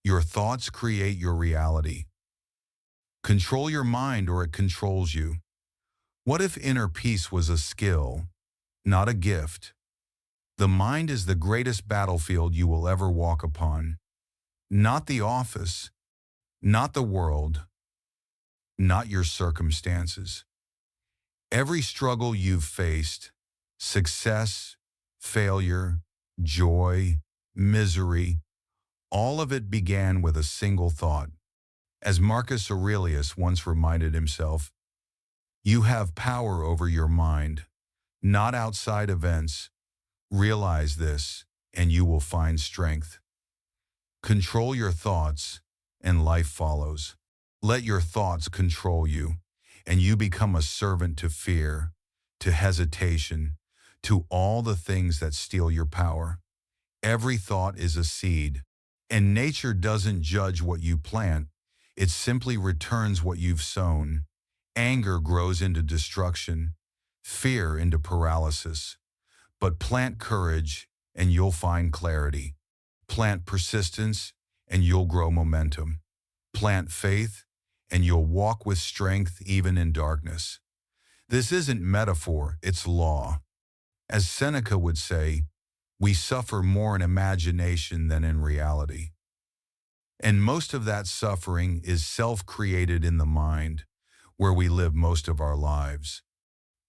Your thoughts create your reality. Control your mind or it controls you. What if inner peace was a skill, not a gift? The mind is the greatest battlefield you will ever walk upon. Not the office, not the world, not your circumstances. Every struggle you've faced, success, failure, joy, misery, all of it began with a single thought. As Marcus Aurelius once reminded himself, you have power over your mind, not outside events. Realize this, and you will find strength. Control your thoughts, and life follows. Let your thoughts control you, and you become a servant to fear, to hesitation, to all the things that steal your power. Every thought is a seed, and nature doesn't judge what you plant. It simply returns what you've sown. Anger grows into destruction, fear into paralysis. But plant courage, and you'll find clarity. Plant persistence, and you'll grow momentum. Plant faith, and you'll walk with strength even in darkness. This isn't metaphor, it's law. As Seneca would say, we suffer more in imagination than in reality. And most of that suffering is self-created in the mind, where we live most of our lives.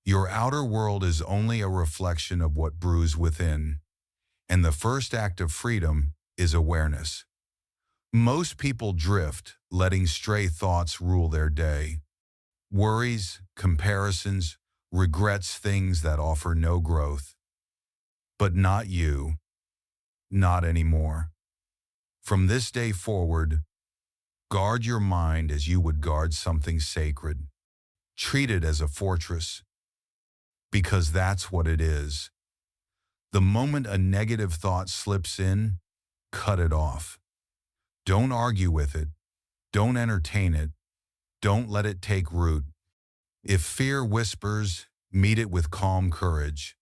Your outer world is only a reflection of what brews within, and the first act of freedom is awareness. Most people drift, letting stray thoughts rule their day. Worries, comparisons, regrets, things that offer no growth. But not you. Not anymore. From this day forward, guard your mind as you would guard something sacred. Treat it as a fortress, because that's what it is. The moment a negative thought slips in, cut it off. Don't argue with it. Don't entertain it. Don't let it take root. If fear whispers, meet it with calm courage.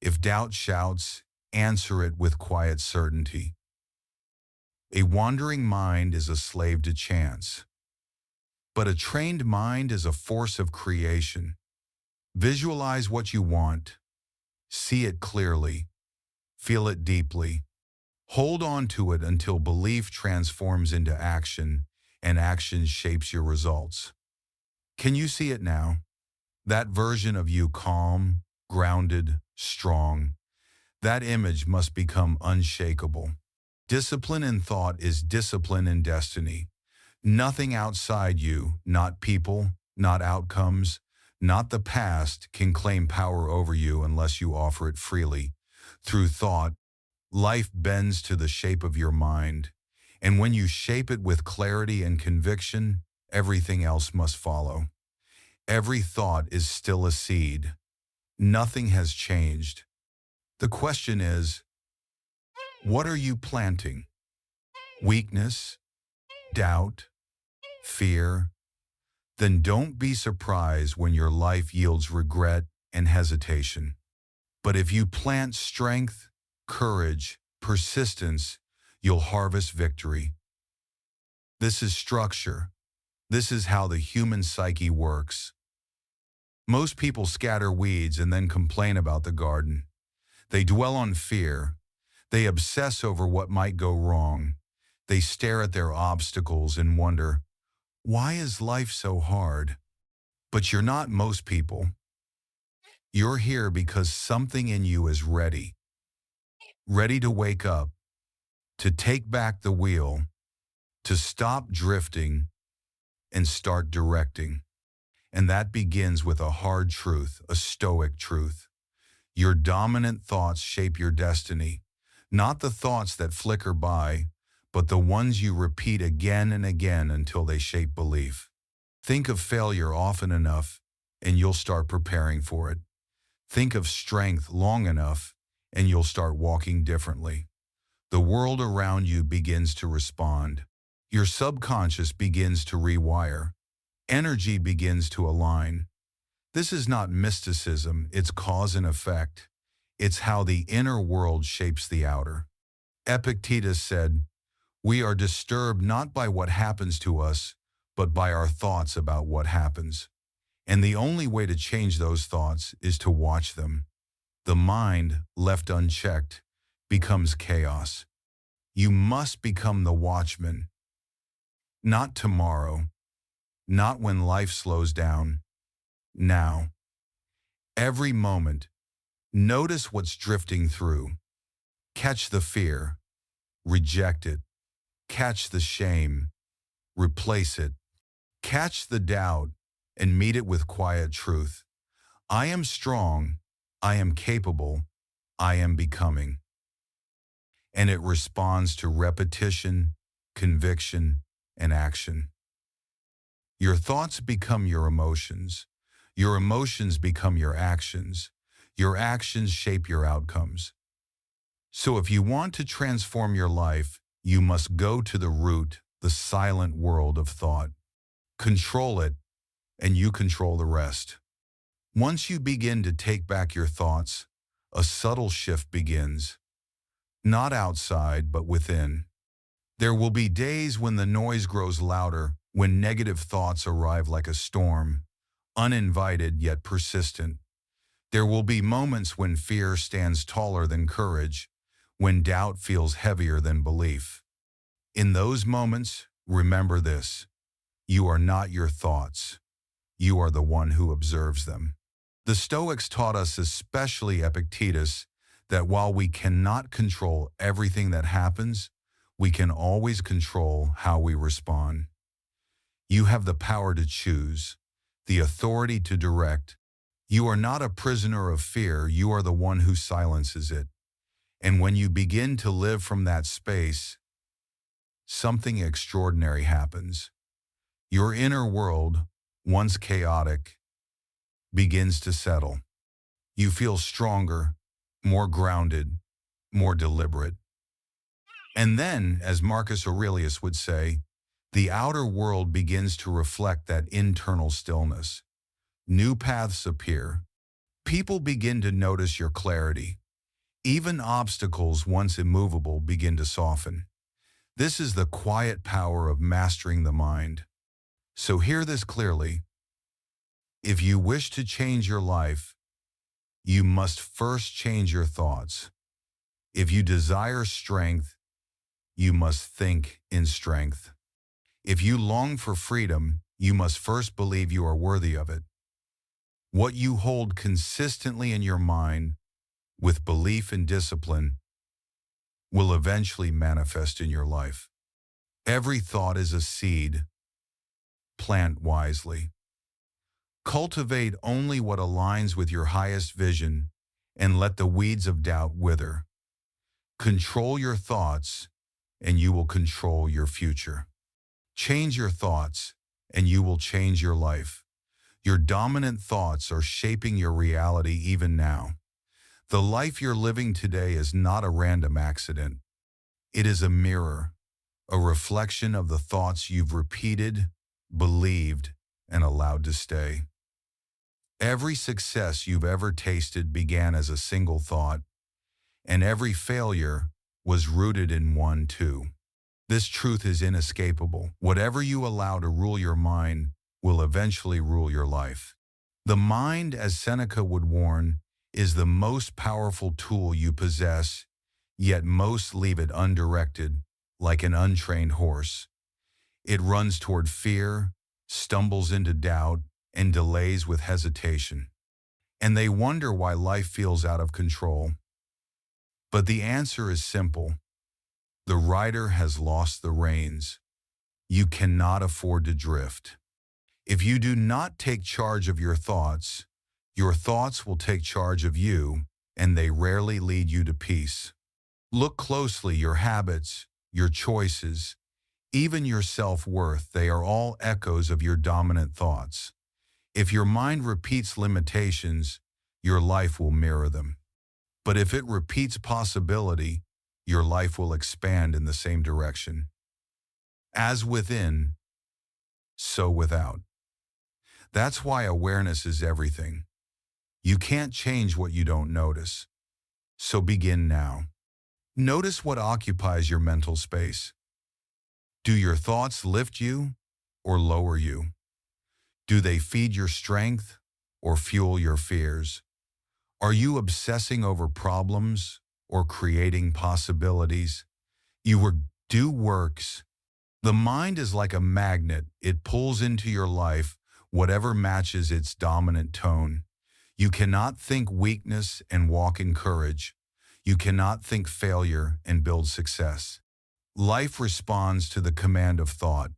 If doubt shouts, answer it with quiet certainty. A wandering mind is a slave to chance, but a trained mind is a force of creation. Visualize what you want. See it clearly. Feel it deeply. Hold on to it until belief transforms into action, and action shapes your results. Can you see it now? That version of you calm, grounded, strong. That image must become unshakable. Discipline in thought is discipline in destiny. Nothing outside you, not people, not outcomes, not the past, can claim power over you unless you offer it freely. Through thought, life bends to the shape of your mind, and when you shape it with clarity and conviction, everything else must follow. Every thought is still a seed. Nothing has changed. The question is, what are you planting? Weakness? Doubt? Fear? Then don't be surprised when your life yields regret and hesitation. But if you plant strength, courage, persistence, you'll harvest victory. This is structure. This is how the human psyche works. Most people scatter weeds and then complain about the garden. They dwell on fear. They obsess over what might go wrong. They stare at their obstacles and wonder, why is life so hard? But you're not most people. You're here because something in you is ready. Ready to wake up, to take back the wheel, to stop drifting and start directing. And that begins with a hard truth, a Stoic truth. Your dominant thoughts shape your destiny, not the thoughts that flicker by, but the ones you repeat again and again until they shape belief. Think of failure often enough, and you'll start preparing for it. Think of strength long enough, and you'll start walking differently. The world around you begins to respond. Your subconscious begins to rewire. Energy begins to align. This is not mysticism, it's cause and effect. It's how the inner world shapes the outer. Epictetus said, We are disturbed not by what happens to us, but by our thoughts about what happens. And the only way to change those thoughts is to watch them. The mind, left unchecked, becomes chaos. You must become the watchman. Not tomorrow, not when life slows down. Now. Every moment, notice what's drifting through. Catch the fear, reject it. Catch the shame, replace it. Catch the doubt, and meet it with quiet truth. I am strong, I am capable, I am becoming. And it responds to repetition, conviction, and action. Your thoughts become your emotions. Your emotions become your actions. Your actions shape your outcomes. So if you want to transform your life, you must go to the root, the silent world of thought. Control it, and you control the rest. Once you begin to take back your thoughts, a subtle shift begins. Not outside, but within. There will be days when the noise grows louder, when negative thoughts arrive like a storm, uninvited yet persistent. There will be moments when fear stands taller than courage, when doubt feels heavier than belief. In those moments, remember this: you are not your thoughts. You are the one who observes them. The Stoics taught us, especially Epictetus, that while we cannot control everything that happens, we can always control how we respond. You have the power to choose, the authority to direct. You are not a prisoner of fear, you are the one who silences it. And when you begin to live from that space, something extraordinary happens. Your inner world, once chaotic, begins to settle. You feel stronger, more grounded, more deliberate. And then, as Marcus Aurelius would say, the outer world begins to reflect that internal stillness. New paths appear. People begin to notice your clarity. Even obstacles once immovable begin to soften. This is the quiet power of mastering the mind. So hear this clearly. If you wish to change your life, you must first change your thoughts. If you desire strength, you must think in strength. If you long for freedom, you must first believe you are worthy of it. What you hold consistently in your mind, with belief and discipline, will eventually manifest in your life. Every thought is a seed. Plant wisely. Cultivate only what aligns with your highest vision, and let the weeds of doubt wither. Control your thoughts, and you will control your future. Change your thoughts, and you will change your life. Your dominant thoughts are shaping your reality even now. The life you're living today is not a random accident. It is a mirror, a reflection of the thoughts you've repeated, believed, and allowed to stay. Every success you've ever tasted began as a single thought, and every failure was rooted in one too. This truth is inescapable. Whatever you allow to rule your mind will eventually rule your life. The mind, as Seneca would warn, is the most powerful tool you possess, yet most leave it undirected, like an untrained horse. It runs toward fear, stumbles into doubt, and delays with hesitation. And they wonder why life feels out of control. But the answer is simple. The rider has lost the reins. You cannot afford to drift. If you do not take charge of your thoughts will take charge of you, and they rarely lead you to peace. Look closely, your habits, your choices, even your self-worth, they are all echoes of your dominant thoughts. If your mind repeats limitations, your life will mirror them. But if it repeats possibility, your life will expand in the same direction. As within, so without. That's why awareness is everything. You can't change what you don't notice. So begin now. Notice what occupies your mental space. Do your thoughts lift you or lower you? Do they feed your strength or fuel your fears? Are you obsessing over problems or creating possibilities? Do works. The mind is like a magnet. It pulls into your life whatever matches its dominant tone. You cannot think weakness and walk in courage. You cannot think failure and build success. Life responds to the command of thought.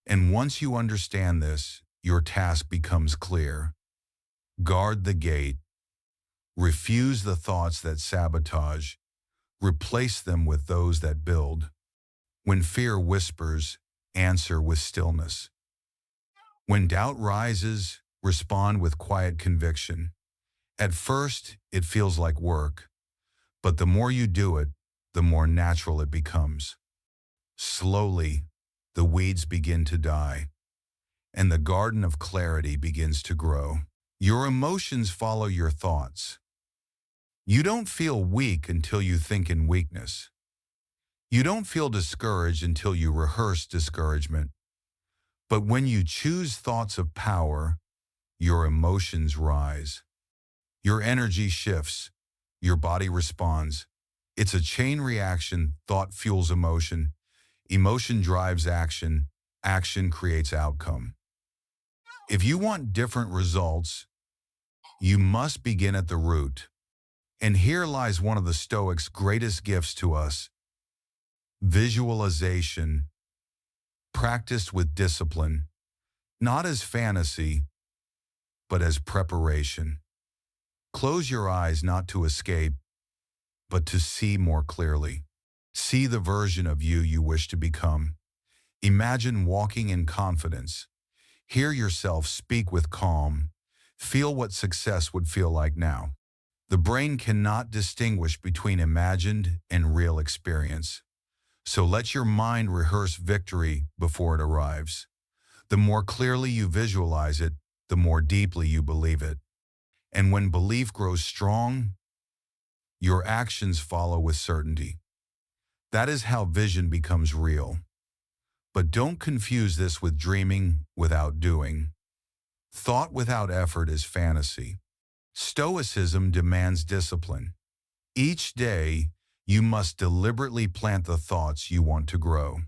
And once you understand this, your task becomes clear. Guard the gate. Refuse the thoughts that sabotage. Replace them with those that build. When fear whispers, answer with stillness. When doubt rises, respond with quiet conviction. At first, it feels like work, but the more you do it, the more natural it becomes. Slowly, the weeds begin to die, and the garden of clarity begins to grow. Your emotions follow your thoughts. You don't feel weak until you think in weakness. You don't feel discouraged until you rehearse discouragement. But when you choose thoughts of power, your emotions rise. Your energy shifts. Your body responds. It's a chain reaction. Thought fuels emotion. Emotion drives action. Action creates outcome. If you want different results, you must begin at the root. And here lies one of the Stoics' greatest gifts to us: visualization, practiced with discipline, not as fantasy, but as preparation. Close your eyes not to escape, but to see more clearly. See the version of you wish to become. Imagine walking in confidence. Hear yourself speak with calm. Feel what success would feel like now. The brain cannot distinguish between imagined and real experience. So let your mind rehearse victory before it arrives. The more clearly you visualize it, the more deeply you believe it. And when belief grows strong, your actions follow with certainty. That is how vision becomes real. But don't confuse this with dreaming without doing. Thought without effort is fantasy. Stoicism demands discipline. Each day, you must deliberately plant the thoughts you want to grow.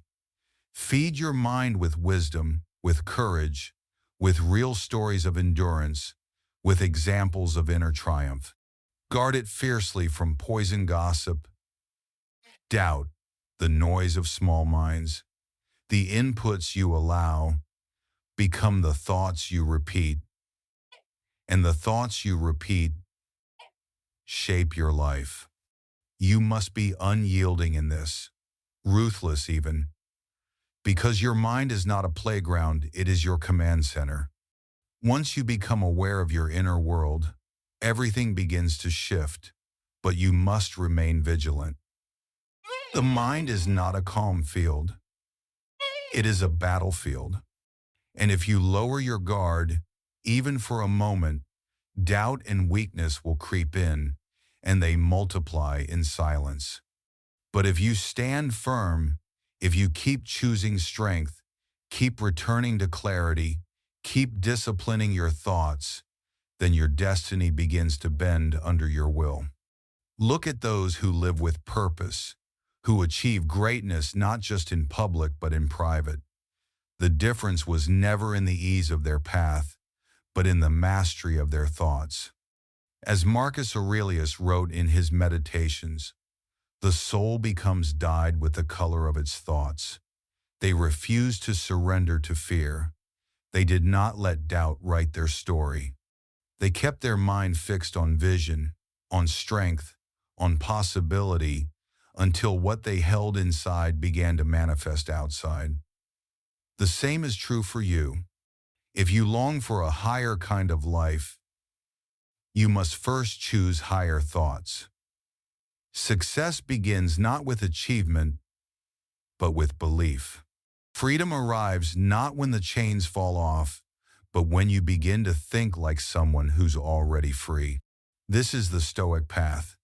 Feed your mind with wisdom, with courage, with real stories of endurance, with examples of inner triumph. Guard it fiercely from poison gossip, doubt, the noise of small minds. The inputs you allow become the thoughts you repeat, and the thoughts you repeat shape your life. You must be unyielding in this, ruthless even, because your mind is not a playground, it is your command center. Once you become aware of your inner world, everything begins to shift, but you must remain vigilant. The mind is not a calm field. It is a battlefield. And if you lower your guard, even for a moment, doubt and weakness will creep in, and they multiply in silence. But if you stand firm, if you keep choosing strength, keep returning to clarity, keep disciplining your thoughts, then your destiny begins to bend under your will. Look at those who live with purpose, who achieve greatness not just in public but in private. The difference was never in the ease of their path, but in the mastery of their thoughts. As Marcus Aurelius wrote in his Meditations, the soul becomes dyed with the color of its thoughts. They refused to surrender to fear. They did not let doubt write their story. They kept their mind fixed on vision, on strength, on possibility, until what they held inside began to manifest outside. The same is true for you. If you long for a higher kind of life, you must first choose higher thoughts. Success begins not with achievement, but with belief. Freedom arrives not when the chains fall off, but when you begin to think like someone who's already free. This is the Stoic path.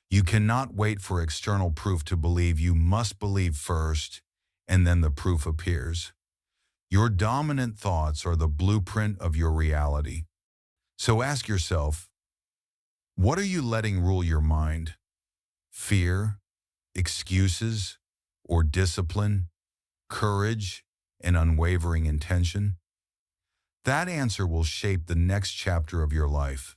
You cannot wait for external proof to believe. You must believe first, and then the proof appears. Your dominant thoughts are the blueprint of your reality. So ask yourself, what are you letting rule your mind? Fear, excuses, or discipline, courage, and unwavering intention? That answer will shape the next chapter of your life.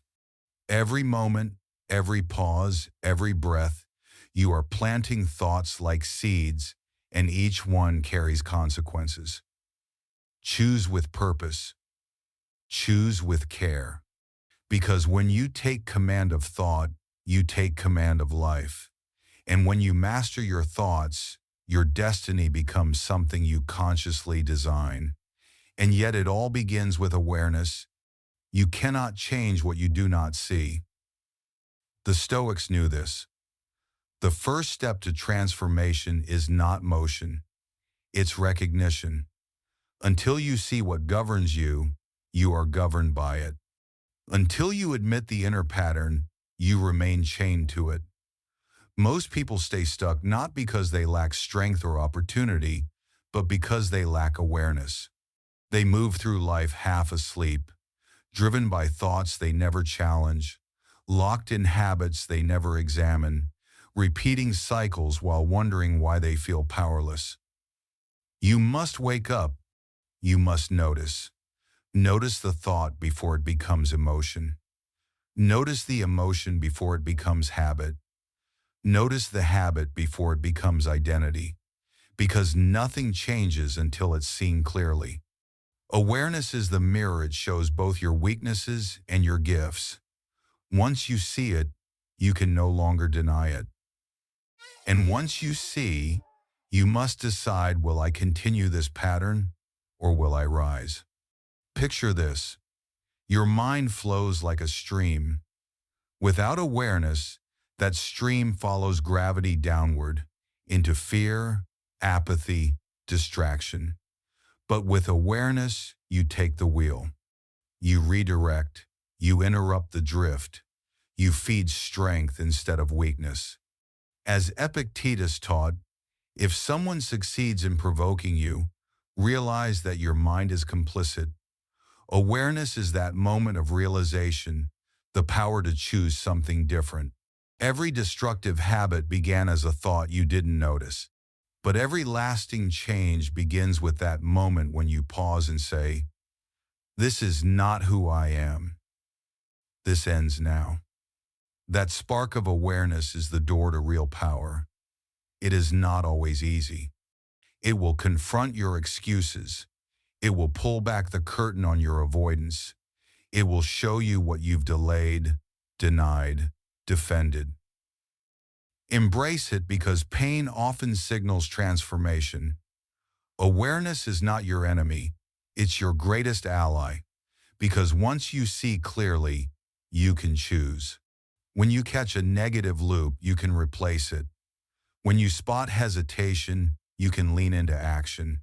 Every moment, every pause, every breath, you are planting thoughts like seeds, and each one carries consequences. Choose with purpose. Choose with care. Because when you take command of thought, you take command of life. And when you master your thoughts, your destiny becomes something you consciously design. And yet it all begins with awareness. You cannot change what you do not see. The Stoics knew this. The first step to transformation is not motion. It's recognition. Until you see what governs you, you are governed by it. Until you admit the inner pattern, you remain chained to it. Most people stay stuck not because they lack strength or opportunity, but because they lack awareness. They move through life half asleep, driven by thoughts they never challenge, locked in habits they never examine, repeating cycles while wondering why they feel powerless. You must wake up. You must notice. Notice the thought before it becomes emotion. Notice the emotion before it becomes habit. Notice the habit before it becomes identity. Because nothing changes until it's seen clearly. Awareness is the mirror. It shows both your weaknesses and your gifts. Once you see it, you can no longer deny it. And once you see, you must decide, will I continue this pattern or will I rise? Picture this. Your mind flows like a stream. Without awareness, that stream follows gravity downward into fear, apathy, distraction. But with awareness, you take the wheel. You redirect. You interrupt the drift. You feed strength instead of weakness. As Epictetus taught, if someone succeeds in provoking you, realize that your mind is complicit. Awareness is that moment of realization, the power to choose something different. Every destructive habit began as a thought you didn't notice. But every lasting change begins with that moment when you pause and say, this is not who I am. This ends now. That spark of awareness is the door to real power. It is not always easy. It will confront your excuses. It will pull back the curtain on your avoidance. It will show you what you've delayed, denied, defended. Embrace it because pain often signals transformation. Awareness is not your enemy. It's your greatest ally. Because once you see clearly, you can choose. When you catch a negative loop, you can replace it. When you spot hesitation, you can lean into action.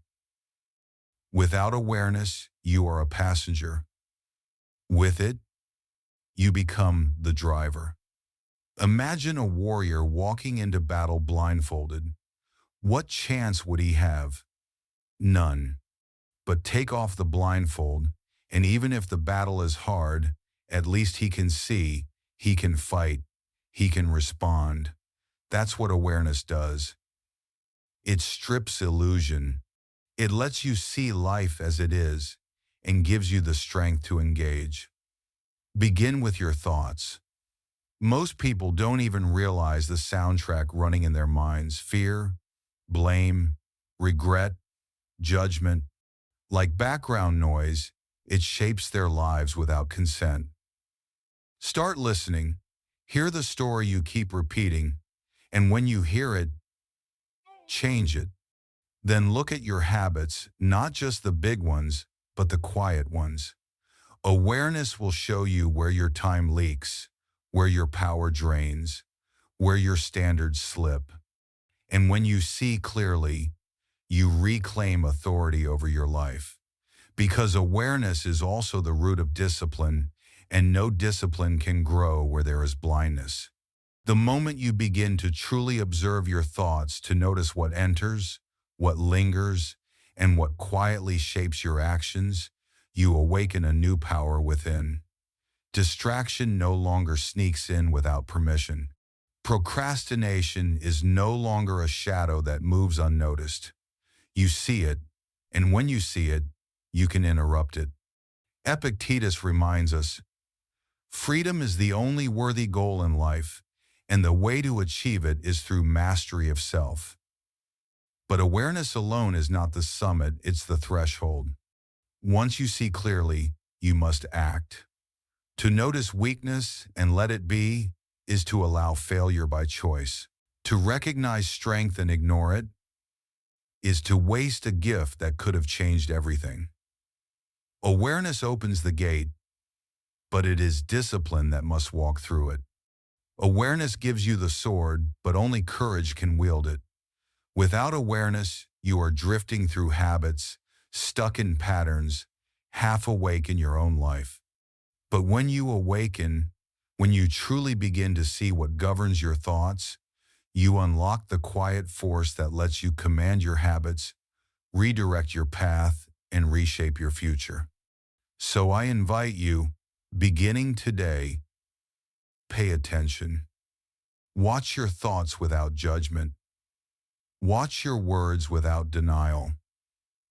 Without awareness, you are a passenger. With it, you become the driver. Imagine a warrior walking into battle blindfolded. What chance would he have? None. But take off the blindfold, and even if the battle is hard, at least he can see, he can fight, he can respond. That's what awareness does. It strips illusion. It lets you see life as it is and gives you the strength to engage. Begin with your thoughts. Most people don't even realize the soundtrack running in their minds: fear, blame, regret, judgment. Like background noise, it shapes their lives without consent. Start listening. Hear the story you keep repeating, and when you hear it, change it. Then look at your habits, not just the big ones, but the quiet ones. Awareness will show you where your time leaks, where your power drains, where your standards slip. And when you see clearly, you reclaim authority over your life. Because awareness is also the root of discipline, and no discipline can grow where there is blindness. The moment you begin to truly observe your thoughts, to notice what enters, what lingers, and what quietly shapes your actions, you awaken a new power within. Distraction no longer sneaks in without permission. Procrastination is no longer a shadow that moves unnoticed. You see it, and when you see it, you can interrupt it. Epictetus reminds us, freedom is the only worthy goal in life, and the way to achieve it is through mastery of self. But awareness alone is not the summit, it's the threshold. Once you see clearly, you must act. To notice weakness and let it be is to allow failure by choice. To recognize strength and ignore it is to waste a gift that could have changed everything. Awareness opens the gate, but it is discipline that must walk through it. Awareness gives you the sword, but only courage can wield it. Without awareness, you are drifting through habits, stuck in patterns, half awake in your own life. But when you awaken, when you truly begin to see what governs your thoughts, you unlock the quiet force that lets you command your habits, redirect your path, and reshape your future. So I invite you, beginning today, pay attention. Watch your thoughts without judgment. Watch your words without denial.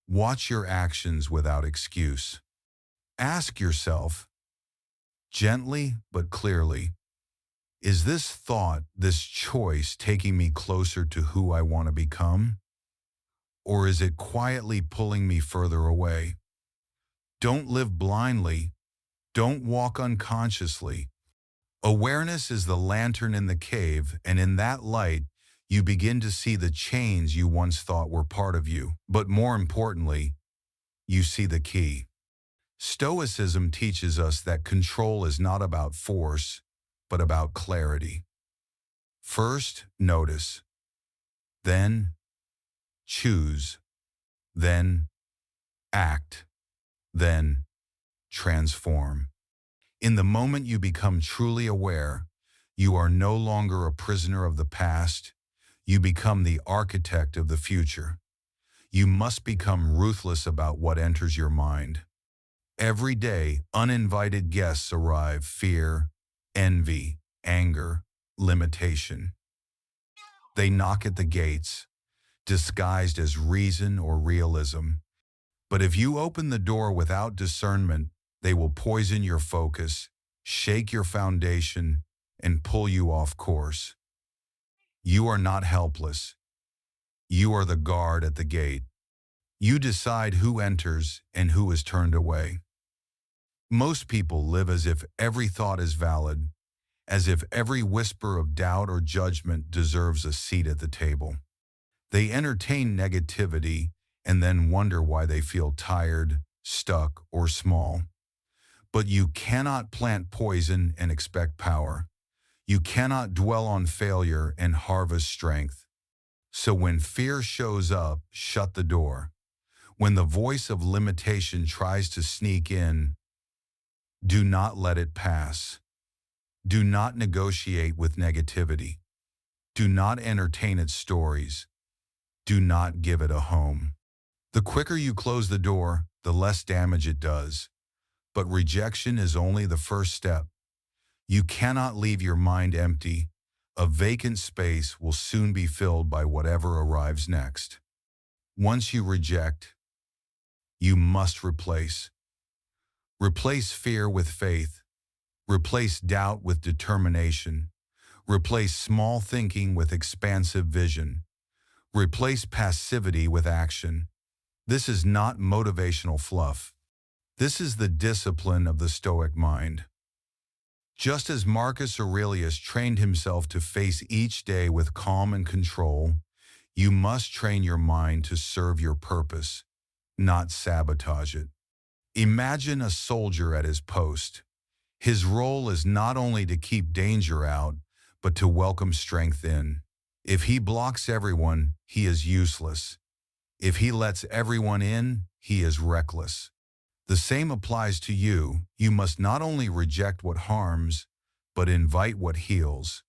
Watch your actions without excuse. Ask yourself, gently but clearly, is this thought, this choice taking me closer to who I want to become? Or is it quietly pulling me further away? Don't live blindly. Don't walk unconsciously. Awareness is the lantern in the cave, and in that light, you begin to see the chains you once thought were part of you. But more importantly, you see the key. Stoicism teaches us that control is not about force, but about clarity. First, notice. Then, choose. Then, act. Then, transform. In the moment you become truly aware, you are no longer a prisoner of the past. You become the architect of the future. You must become ruthless about what enters your mind. Every day, uninvited guests arrive: fear, envy, anger, limitation. They knock at the gates, disguised as reason or realism. But if you open the door without discernment, they will poison your focus, shake your foundation, and pull you off course. You are not helpless. You are the guard at the gate. You decide who enters and who is turned away. Most people live as if every thought is valid, as if every whisper of doubt or judgment deserves a seat at the table. They entertain negativity and then wonder why they feel tired, stuck, or small. But you cannot plant poison and expect power. You cannot dwell on failure and harvest strength. So when fear shows up, shut the door. When the voice of limitation tries to sneak in, do not let it pass. Do not negotiate with negativity. Do not entertain its stories. Do not give it a home. The quicker you close the door, the less damage it does. But rejection is only the first step. You cannot leave your mind empty. A vacant space will soon be filled by whatever arrives next. Once you reject, you must replace. Replace fear with faith. Replace doubt with determination. Replace small thinking with expansive vision. Replace passivity with action. This is not motivational fluff. This is the discipline of the Stoic mind. Just as Marcus Aurelius trained himself to face each day with calm and control, you must train your mind to serve your purpose, not sabotage it. Imagine a soldier at his post. His role is not only to keep danger out, but to welcome strength in. If he blocks everyone, he is useless. If he lets everyone in, he is reckless. The same applies to you. You must not only reject what harms, but invite what heals.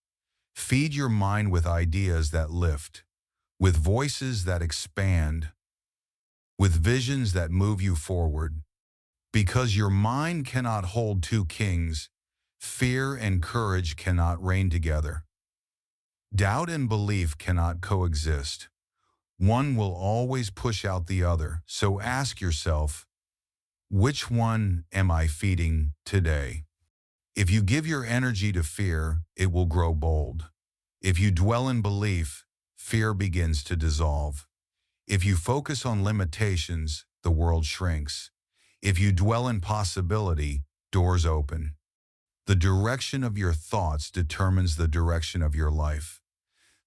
Feed your mind with ideas that lift, with voices that expand, with visions that move you forward. Because your mind cannot hold two kings, fear and courage cannot reign together. Doubt and belief cannot coexist. One will always push out the other. So ask yourself, which one am I feeding today? If you give your energy to fear, it will grow bold. If you dwell in belief, fear begins to dissolve. If you focus on limitations, the world shrinks. If you dwell in possibility, doors open. The direction of your thoughts determines the direction of your life.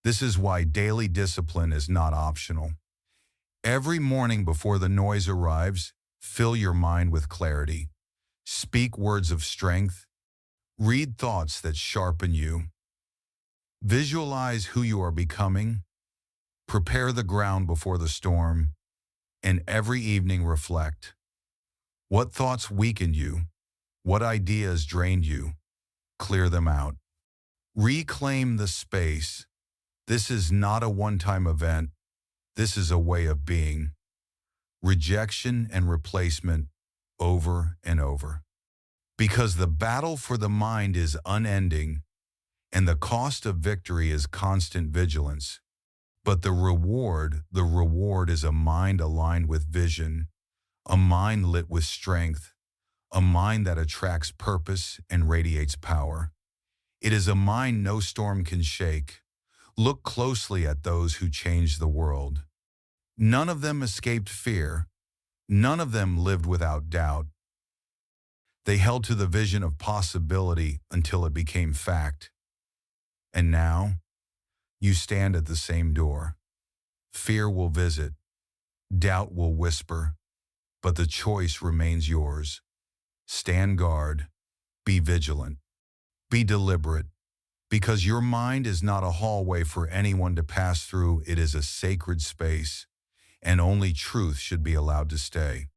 This is why daily discipline is not optional. Every morning before the noise arrives, fill your mind with clarity. Speak words of strength. Read thoughts that sharpen you. Visualize who you are becoming. Prepare the ground before the storm. And every evening reflect. What thoughts weakened you? What ideas drained you? Clear them out. Reclaim the space. This is not a one-time event. This is a way of being. Rejection and replacement over and over. Because the battle for the mind is unending, and the cost of victory is constant vigilance. But the reward is a mind aligned with vision, a mind lit with strength, a mind that attracts purpose and radiates power. It is a mind no storm can shake. Look closely at those who changed the world. None of them escaped fear. None of them lived without doubt. They held to the vision of possibility until it became fact. And now, you stand at the same door. Fear will visit. Doubt will whisper. But the choice remains yours. Stand guard. Be vigilant. Be deliberate. Because your mind is not a hallway for anyone to pass through. It is a sacred space, and only truth should be allowed to stay.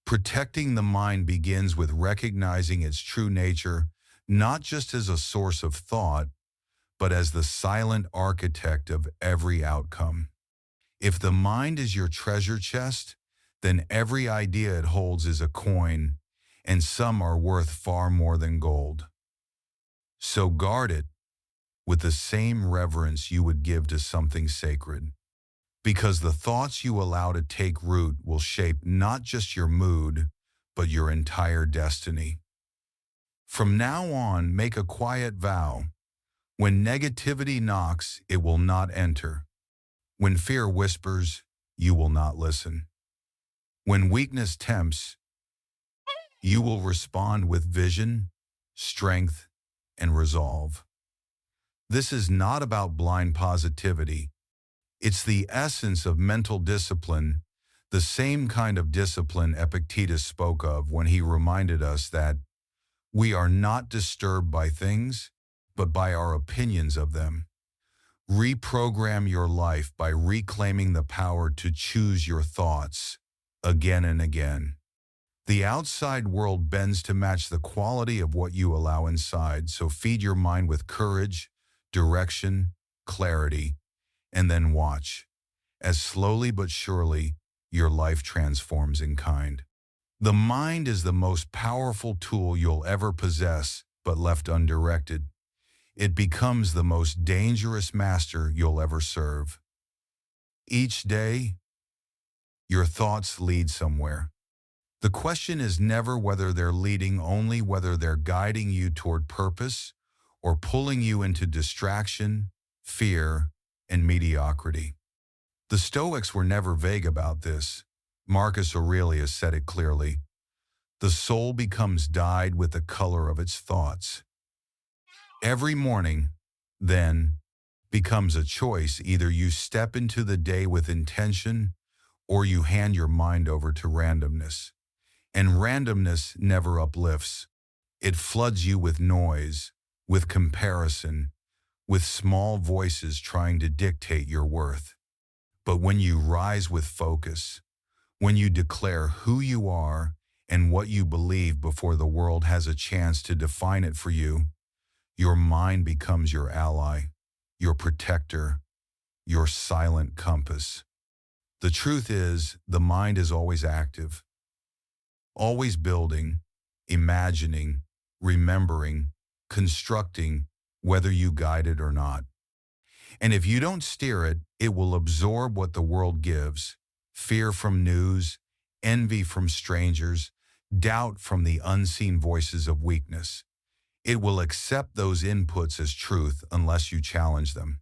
Protecting the mind begins with recognizing its true nature, not just as a source of thought, but as the silent architect of every outcome. If the mind is your treasure chest, then every idea it holds is a coin, and some are worth far more than gold. So guard it with the same reverence you would give to something sacred. Because the thoughts you allow to take root will shape not just your mood, but your entire destiny. From now on, make a quiet vow. When negativity knocks, it will not enter. When fear whispers, you will not listen. When weakness tempts, you will respond with vision, strength, and resolve. This is not about blind positivity. It's the essence of mental discipline, the same kind of discipline Epictetus spoke of when he reminded us that we are not disturbed by things, but by our opinions of them. Reprogram your life by reclaiming the power to choose your thoughts again and again. The outside world bends to match the quality of what you allow inside, so feed your mind with courage, direction, clarity, and then watch, as slowly but surely your life transforms in kind. The mind is the most powerful tool you'll ever possess, but left undirected, it becomes the most dangerous master you'll ever serve. Each day, your thoughts lead somewhere. The question is never whether they're leading, only whether they're guiding you toward purpose or pulling you into distraction, fear, and mediocrity. The Stoics were never vague about this. Marcus Aurelius said it clearly. The soul becomes dyed with the color of its thoughts. Every morning, then, becomes a choice. Either you step into the day with intention, or you hand your mind over to randomness. And randomness never uplifts. It floods you with noise, with comparison, with small voices trying to dictate your worth. But when you rise with focus, when you declare who you are and what you believe before the world has a chance to define it for you, your mind becomes your ally, your protector, your silent compass. The truth is, the mind is always active, always building, imagining, remembering, constructing, whether you guide it or not. And if you don't steer it, it will absorb what the world gives: fear from news, envy from strangers, doubt from the unseen voices of weakness. It will accept those inputs as truth unless you challenge them.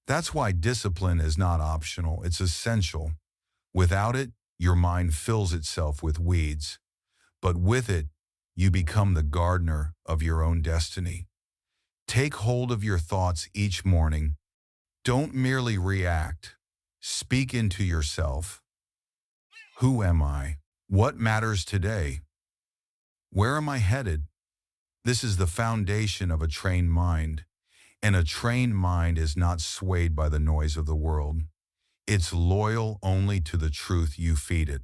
That's why discipline is not optional, it's essential. Without it, your mind fills itself with weeds. But with it, you become the gardener of your own destiny. Take hold of your thoughts each morning. Don't merely react. Speak into yourself. Who am I? What matters today? Where am I headed? This is the foundation of a trained mind. And a trained mind is not swayed by the noise of the world. It's loyal only to the truth you feed it.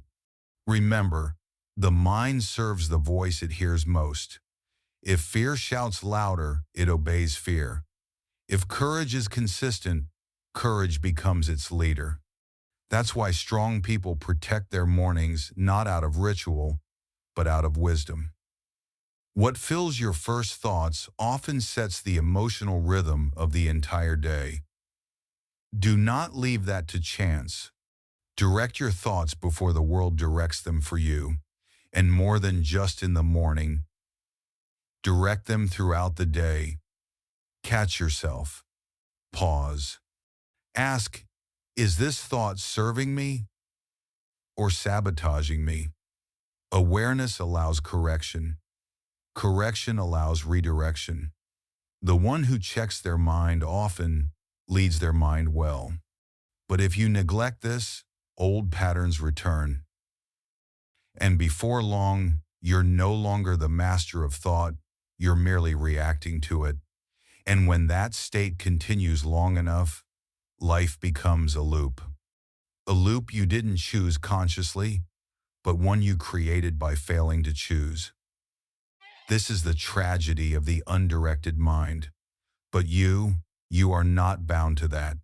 Remember, the mind serves the voice it hears most. If fear shouts louder, it obeys fear. If courage is consistent, courage becomes its leader. That's why strong people protect their mornings not out of ritual, but out of wisdom. What fills your first thoughts often sets the emotional rhythm of the entire day. Do not leave that to chance. Direct your thoughts before the world directs them for you, and more than just in the morning. Direct them throughout the day. Catch yourself. Pause. Ask, is this thought serving me or sabotaging me? Awareness allows correction. Correction allows redirection. The one who checks their mind often leads their mind well. But if you neglect this, old patterns return. And before long, you're no longer the master of thought, you're merely reacting to it. And when that state continues long enough, life becomes a loop. A loop you didn't choose consciously, but one you created by failing to choose. This is the tragedy of the undirected mind. But you are not bound to that.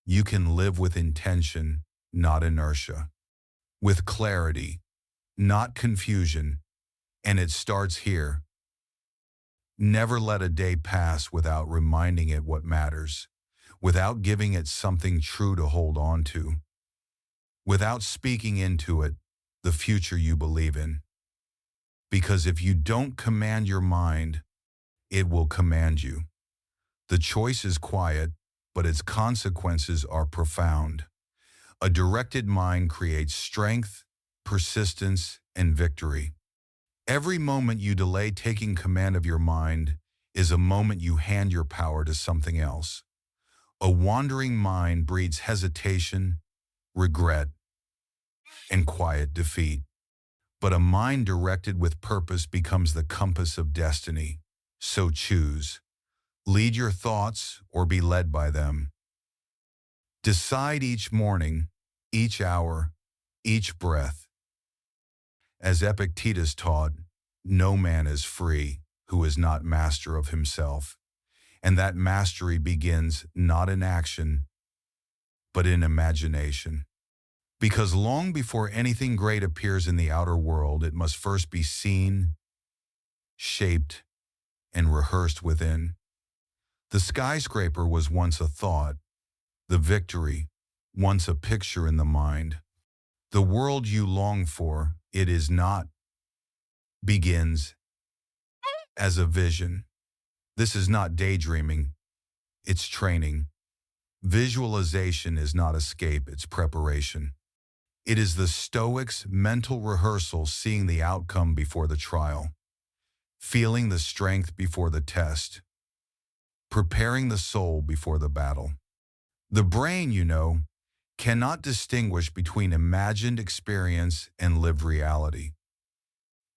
You can live with intention, not inertia. With clarity, not confusion. And it starts here. Never let a day pass without reminding it what matters, without giving it something true to hold on to, without speaking into it the future you believe in. Because if you don't command your mind, it will command you. The choice is quiet, but its consequences are profound. A directed mind creates strength, persistence, and victory. Every moment you delay taking command of your mind is a moment you hand your power to something else. A wandering mind breeds hesitation, regret, and quiet defeat. But a mind directed with purpose becomes the compass of destiny. So choose. Lead your thoughts or be led by them. Decide each morning, each hour, each breath. As Epictetus taught, no man is free who is not master of himself. And that mastery begins not in action, but in imagination. Because long before anything great appears in the outer world, it must first be seen, shaped, and rehearsed within. The skyscraper was once a thought, the victory, once a picture in the mind. The world you long for, it is not, begins as a vision. This is not daydreaming, it's training. Visualization is not escape, it's preparation. It is the Stoics' mental rehearsal, seeing the outcome before the trial, feeling the strength before the test, preparing the soul before the battle. The brain, cannot distinguish between imagined experience and lived reality.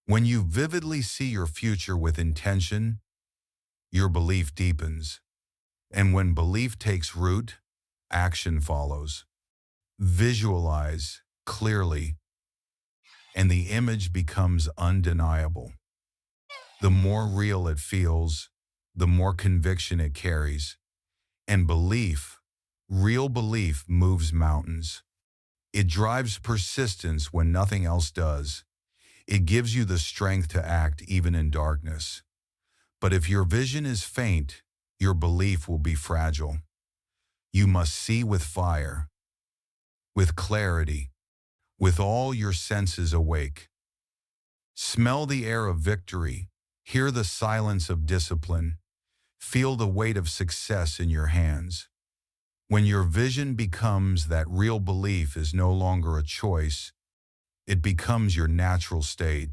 When you vividly see your future with intention, your belief deepens. And when belief takes root, action follows. Visualize clearly, and the image becomes undeniable. The more real it feels, the more conviction it carries. And belief, Real belief moves mountains. It drives persistence when nothing else does. It gives you the strength to act even in darkness. But if your vision is faint, your belief will be fragile. You must see with fire, with clarity, with all your senses awake. Smell the air of victory, hear the silence of discipline, feel the weight of success in your hands. When your vision becomes that real belief is no longer a choice, it becomes your natural state,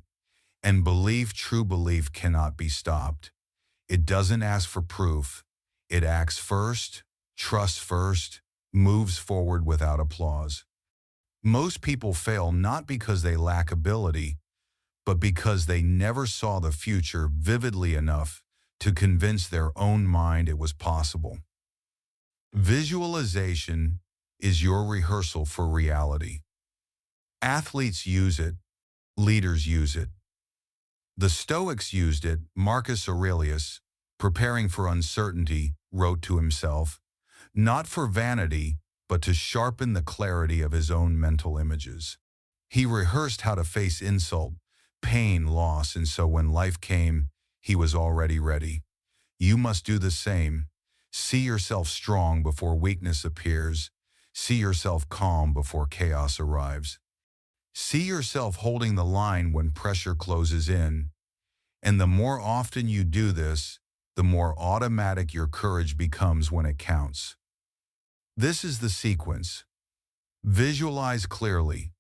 and true belief cannot be stopped. It doesn't ask for proof. It acts first, trusts first, moves forward without applause. Most people fail not because they lack ability, but because they never saw the future vividly enough to convince their own mind it was possible. Visualization is your rehearsal for reality. Athletes use it, leaders use it. The Stoics used it. Marcus Aurelius, preparing for uncertainty, wrote to himself, not for vanity, but to sharpen the clarity of his own mental images. He rehearsed how to face insult, pain, loss, and so when life came, he was already ready. You must do the same. See yourself strong before weakness appears. See yourself calm before chaos arrives. See yourself holding the line when pressure closes in. And the more often you do this, the more automatic your courage becomes when it counts. This is the sequence. Visualize clearly.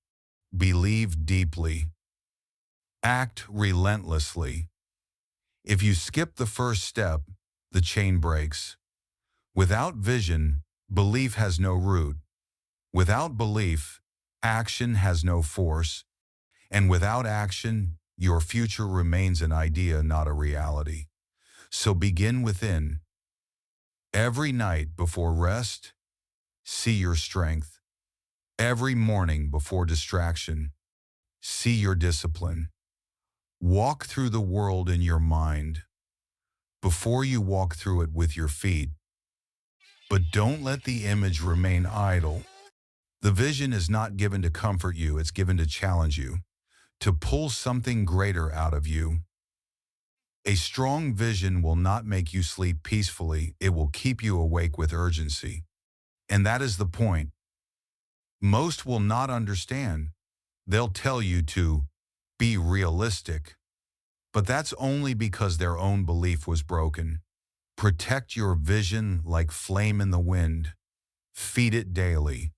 Believe deeply. Act relentlessly. If you skip the first step, the chain breaks. Without vision, belief has no root. Without belief, action has no force. And without action, your future remains an idea, not a reality. So begin within. Every night before rest, see your strength. Every morning before distraction, see your discipline. Walk through the world in your mind before you walk through it with your feet. But don't let the image remain idle. The vision is not given to comfort you, it's given to challenge you, to pull something greater out of you. A strong vision will not make you sleep peacefully, it will keep you awake with urgency. And that is the point. Most will not understand. They'll tell you to be realistic. But that's only because their own belief was broken. Protect your vision like flame in the wind. Feed it daily.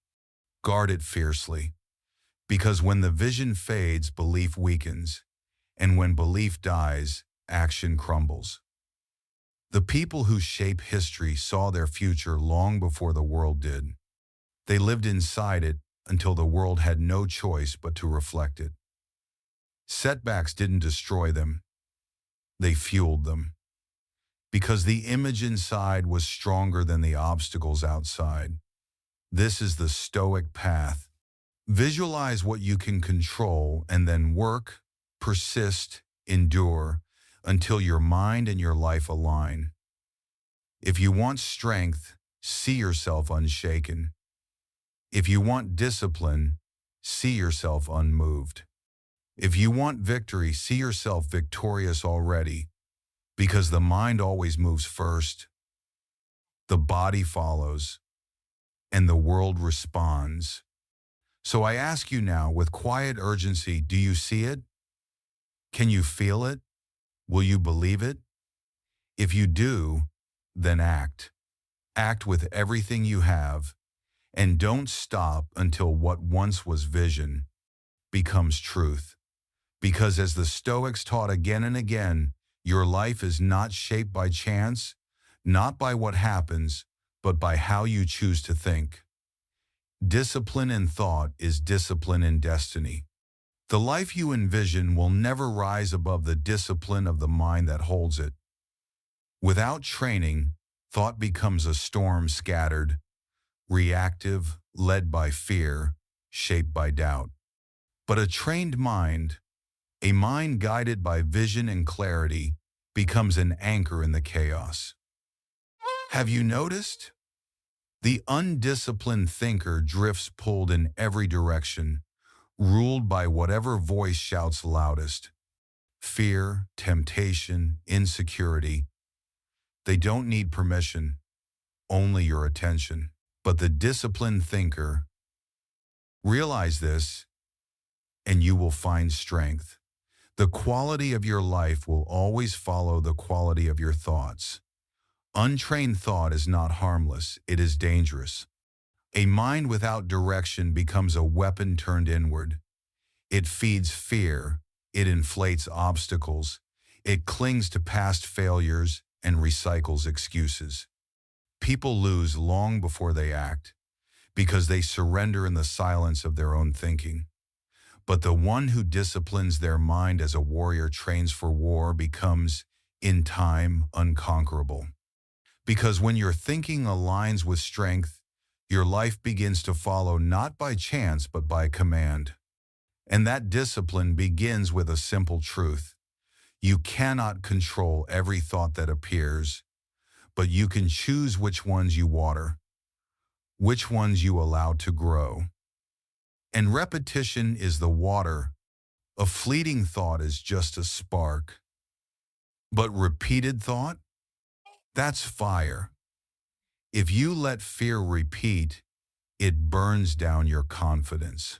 Guard it fiercely. Because when the vision fades, belief weakens. And when belief dies, action crumbles. The people who shape history saw their future long before the world did. They lived inside it until the world had no choice but to reflect it. Setbacks didn't destroy them. They fueled them. Because the image inside was stronger than the obstacles outside. This is the Stoic path. Visualize what you can control and then work, persist, endure until your mind and your life align. If you want strength, see yourself unshaken. If you want discipline, see yourself unmoved. If you want victory, see yourself victorious already, because the mind always moves first, the body follows, and the world responds. So I ask you now with quiet urgency, do you see it? Can you feel it? Will you believe it? If you do, then act. Act with everything you have, and don't stop until what once was vision becomes truth. Because as the Stoics taught again and again, your life is not shaped by chance, not by what happens, but by how you choose to think. Discipline in thought is discipline in destiny. The life you envision will never rise above the discipline of the mind that holds it. Without training, thought becomes a storm scattered, reactive, led by fear, shaped by doubt. But a trained mind, a mind guided by vision and clarity, becomes an anchor in the chaos. Have you noticed? The undisciplined thinker drifts pulled in every direction, ruled by whatever voice shouts loudest. Fear, temptation, insecurity. They don't need permission, only your attention. But the disciplined thinker, realize this, and you will find strength. The quality of your life will always follow the quality of your thoughts. Untrained thought is not harmless, it is dangerous. A mind without direction becomes a weapon turned inward. It feeds fear, it inflates obstacles, it clings to past failures and recycles excuses. People lose long before they act because they surrender in the silence of their own thinking. But the one who disciplines their mind as a warrior trains for war becomes, in time, unconquerable. Because when your thinking aligns with strength, your life begins to follow not by chance but by command. And that discipline begins with a simple truth. You cannot control every thought that appears, but you can choose which ones you water, which ones you allow to grow. And repetition is the water. A fleeting thought is just a spark. But repeated thought? That's fire. If you let fear repeat, it burns down your confidence.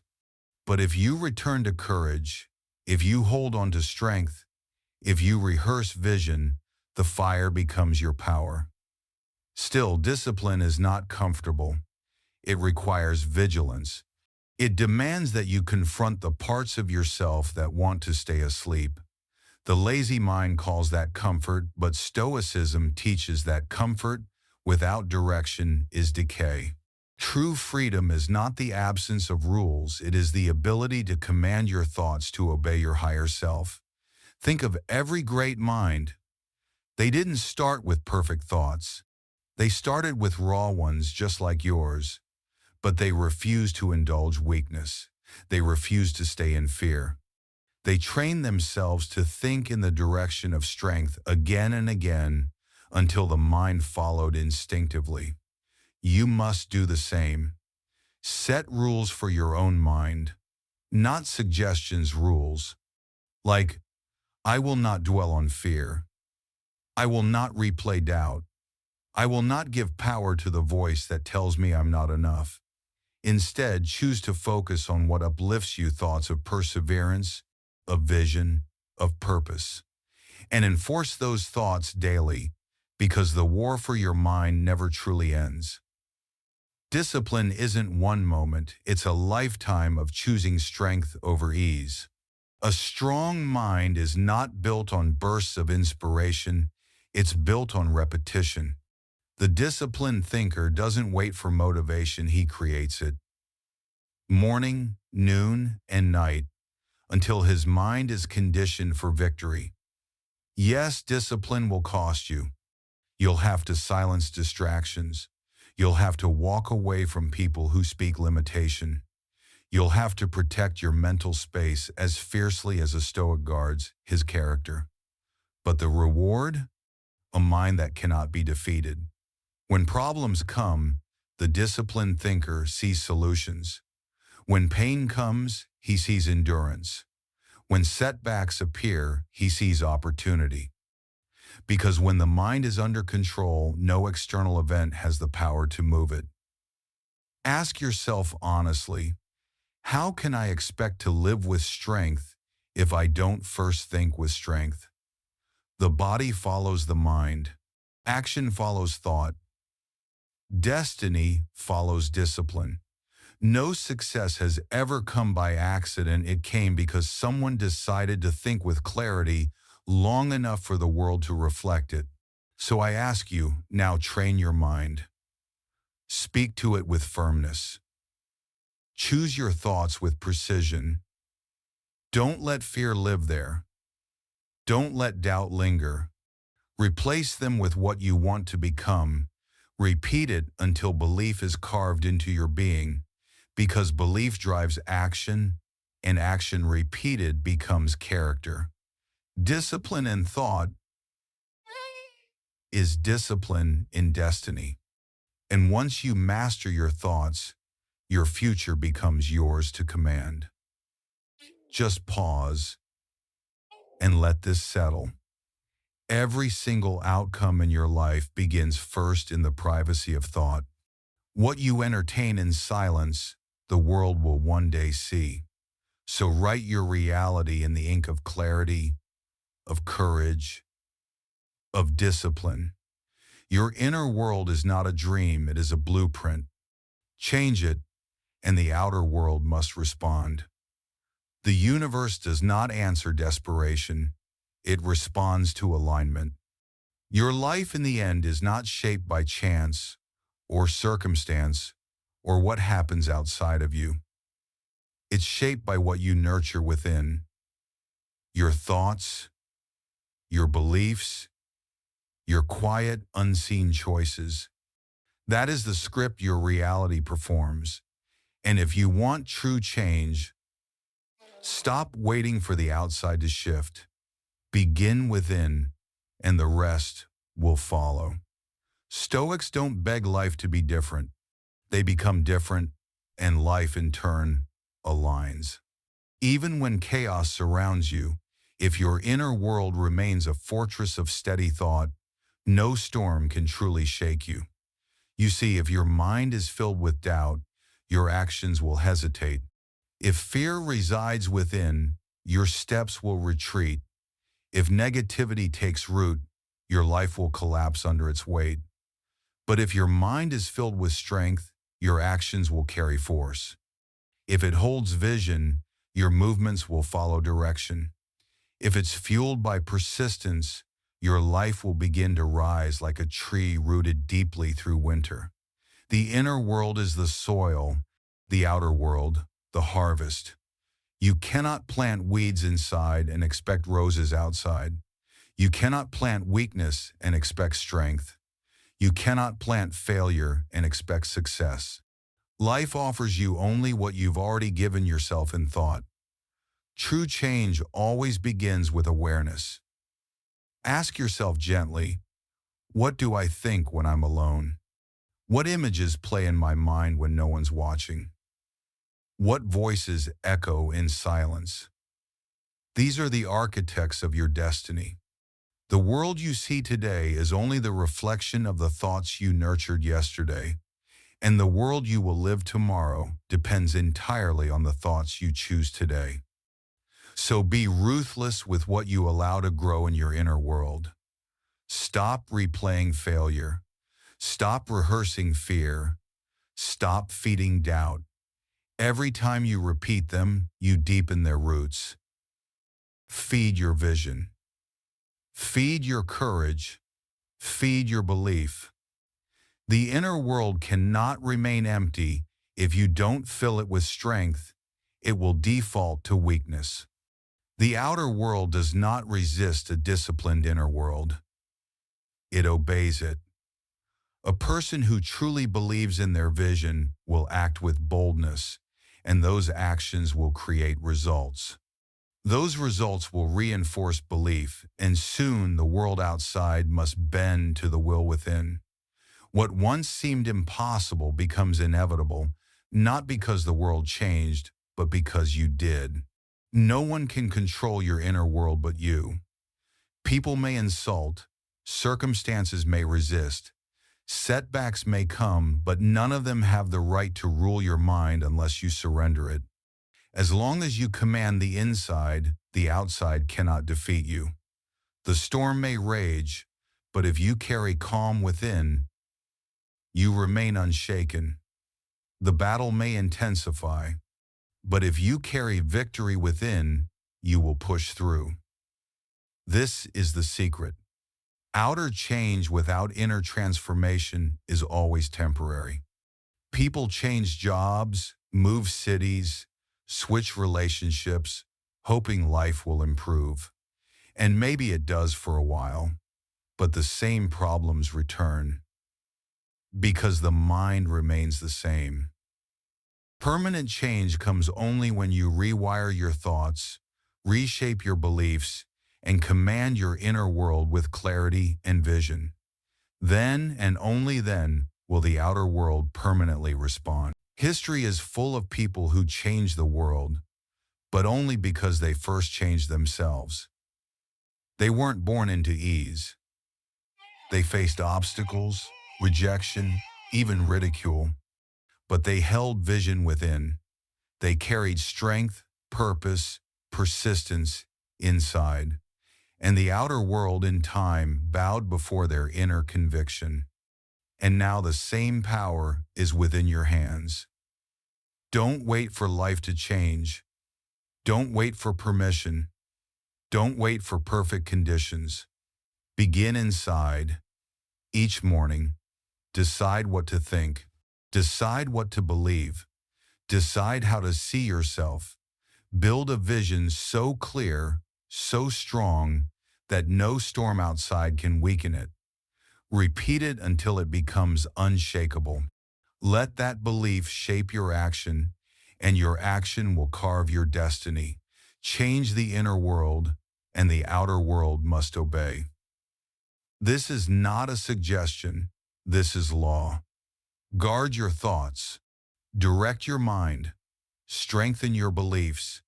But if you return to courage, if you hold on to strength, if you rehearse vision, the fire becomes your power. Still, discipline is not comfortable. It requires vigilance. It demands that you confront the parts of yourself that want to stay asleep. The lazy mind calls that comfort, but Stoicism teaches that comfort without direction is decay. True freedom is not the absence of rules, it is the ability to command your thoughts to obey your higher self. Think of every great mind. They didn't start with perfect thoughts. They started with raw ones just like yours. But they refused to indulge weakness. They refused to stay in fear. They trained themselves to think in the direction of strength again and again until the mind followed instinctively. You must do the same. Set rules for your own mind, not suggestions, rules. Like, I will not dwell on fear. I will not replay doubt. I will not give power to the voice that tells me I'm not enough. Instead, choose to focus on what uplifts you, thoughts of perseverance, of vision, of purpose. And enforce those thoughts daily, because the war for your mind never truly ends. Discipline isn't one moment, it's a lifetime of choosing strength over ease. A strong mind is not built on bursts of inspiration, it's built on repetition. The disciplined thinker doesn't wait for motivation, he creates it. Morning, noon, and night, until his mind is conditioned for victory. Yes, discipline will cost you. You'll have to silence distractions. You'll have to walk away from people who speak limitation. You'll have to protect your mental space as fiercely as a Stoic guards his character. But the reward? A mind that cannot be defeated. When problems come, the disciplined thinker sees solutions. When pain comes, he sees endurance. When setbacks appear, he sees opportunity. Because when the mind is under control, no external event has the power to move it. Ask yourself honestly, how can I expect to live with strength if I don't first think with strength? The body follows the mind. Action follows thought. Destiny follows discipline. No success has ever come by accident. It came because someone decided to think with clarity long enough for the world to reflect it. So I ask you, now train your mind. Speak to it with firmness. Choose your thoughts with precision. Don't let fear live there. Don't let doubt linger. Replace them with what you want to become. Repeat it until belief is carved into your being, because belief drives action, and action repeated becomes character. Discipline in thought is discipline in destiny. And once you master your thoughts, your future becomes yours to command. Just pause and let this settle. Every single outcome in your life begins first in the privacy of thought. What you entertain in silence, the world will one day see. So write your reality in the ink of clarity, of courage, of discipline. Your inner world is not a dream, it is a blueprint. Change it, and the outer world must respond. The universe does not answer desperation, it responds to alignment. Your life in the end is not shaped by chance or circumstance or what happens outside of you. It's shaped by what you nurture within. Your thoughts, your beliefs, your quiet, unseen choices. That is the script your reality performs. And if you want true change, stop waiting for the outside to shift. Begin within, and the rest will follow. Stoics don't beg life to be different. They become different, and life in turn aligns. Even when chaos surrounds you, if your inner world remains a fortress of steady thought, no storm can truly shake you. You see, if your mind is filled with doubt, your actions will hesitate. If fear resides within, your steps will retreat. If negativity takes root, your life will collapse under its weight. But if your mind is filled with strength, your actions will carry force. If it holds vision, your movements will follow direction. If it's fueled by persistence, your life will begin to rise like a tree rooted deeply through winter. The inner world is the soil, the outer world, the harvest. You cannot plant weeds inside and expect roses outside. You cannot plant weakness and expect strength. You cannot plant failure and expect success. Life offers you only what you've already given yourself in thought. True change always begins with awareness. Ask yourself gently, what do I think when I'm alone? What images play in my mind when no one's watching? What voices echo in silence? These are the architects of your destiny. The world you see today is only the reflection of the thoughts you nurtured yesterday, and the world you will live tomorrow depends entirely on the thoughts you choose today. So be ruthless with what you allow to grow in your inner world. Stop replaying failure. Stop rehearsing fear. Stop feeding doubt. Every time you repeat them, you deepen their roots. Feed your vision. Feed your courage. Feed your belief. The inner world cannot remain empty if you don't fill it with strength. It will default to weakness. The outer world does not resist a disciplined inner world. It obeys it. A person who truly believes in their vision will act with boldness, and those actions will create results. Those results will reinforce belief, and soon the world outside must bend to the will within. What once seemed impossible becomes inevitable, not because the world changed, but because you did. No one can control your inner world but you. People may insult, circumstances may resist, setbacks may come, but none of them have the right to rule your mind unless you surrender it. As long as you command the inside, the outside cannot defeat you. The storm may rage, but if you carry calm within, you remain unshaken. The battle may intensify, but if you carry victory within, you will push through. This is the secret. Outer change without inner transformation is always temporary. People change jobs, move cities, switch relationships, hoping life will improve. And maybe it does for a while, but the same problems return because the mind remains the same. Permanent change comes only when you rewire your thoughts, reshape your beliefs, and command your inner world with clarity and vision. Then and only then will the outer world permanently respond. History is full of people who changed the world, but only because they first changed themselves. They weren't born into ease. They faced obstacles, rejection, even ridicule, but they held vision within. They carried strength, purpose, persistence inside, and the outer world in time bowed before their inner conviction. And now the same power is within your hands. Don't wait for life to change. Don't wait for permission. Don't wait for perfect conditions. Begin inside. Each morning, decide what to think. Decide what to believe. Decide how to see yourself. Build a vision so clear, so strong, that no storm outside can weaken it. Repeat it until it becomes unshakable. Let that belief shape your action, and your action will carve your destiny. Change the inner world, and the outer world must obey. This is not a suggestion. This is law. Guard your thoughts. Direct your mind. Strengthen your beliefs.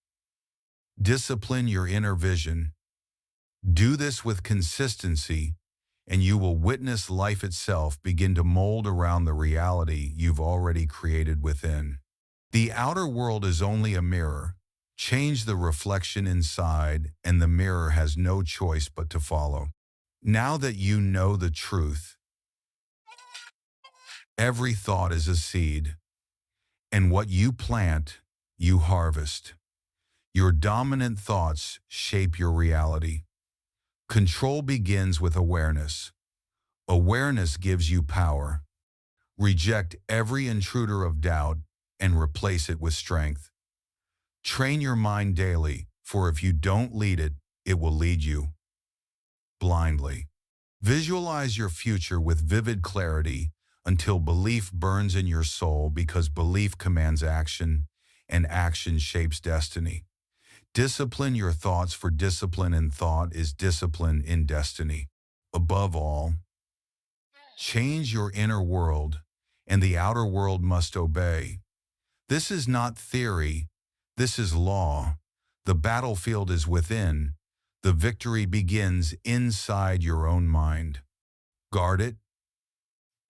Discipline your inner vision. Do this with consistency, and you will witness life itself begin to mold around the reality you've already created within. The outer world is only a mirror. Change the reflection inside, and the mirror has no choice but to follow. Now that you know the truth, every thought is a seed, and what you plant, you harvest. Your dominant thoughts shape your reality. Control begins with awareness. Awareness gives you power. Reject every intruder of doubt and replace it with strength. Train your mind daily, for if you don't lead it, it will lead you blindly. Visualize your future with vivid clarity until belief burns in your soul, because belief commands action, and action shapes destiny. Discipline your thoughts, for discipline in thought is discipline in destiny. Above all, change your inner world, and the outer world must obey. This is not theory. This is law. The battlefield is within. The victory begins inside your own mind. Guard it.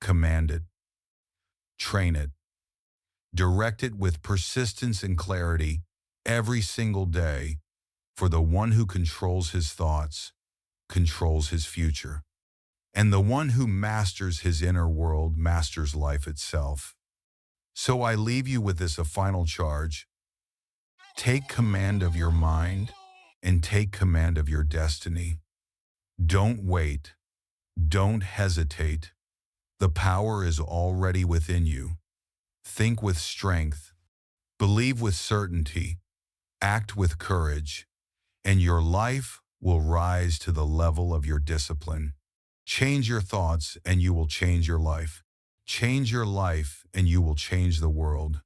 Command it. Train it. Direct it with persistence and clarity every single day, for the one who controls his thoughts controls his future. And the one who masters his inner world masters life itself. So I leave you with this, a final charge. Take command of your mind and take command of your destiny. Don't wait. Don't hesitate. The power is already within you. Think with strength. Believe with certainty. Act with courage. And your life will rise to the level of your discipline. Change your thoughts and you will change your life. Change your life and you will change the world.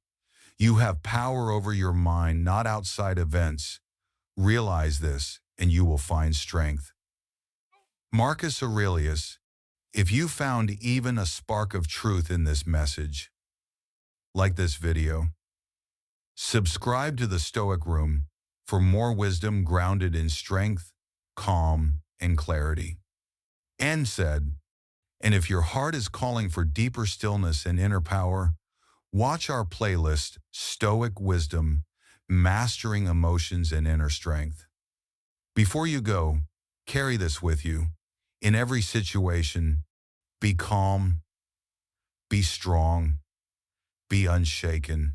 You have power over your mind, not outside events. Realize this and you will find strength. Marcus Aurelius, if you found even a spark of truth in this message, like this video, subscribe to the Stoic Room for more wisdom grounded in strength, calm, and clarity. And said, and if your heart is calling for deeper stillness and inner power, watch our playlist, Stoic Wisdom, Mastering Emotions and Inner Strength. Before you go, carry this with you. In every situation, be calm, be strong, be unshaken.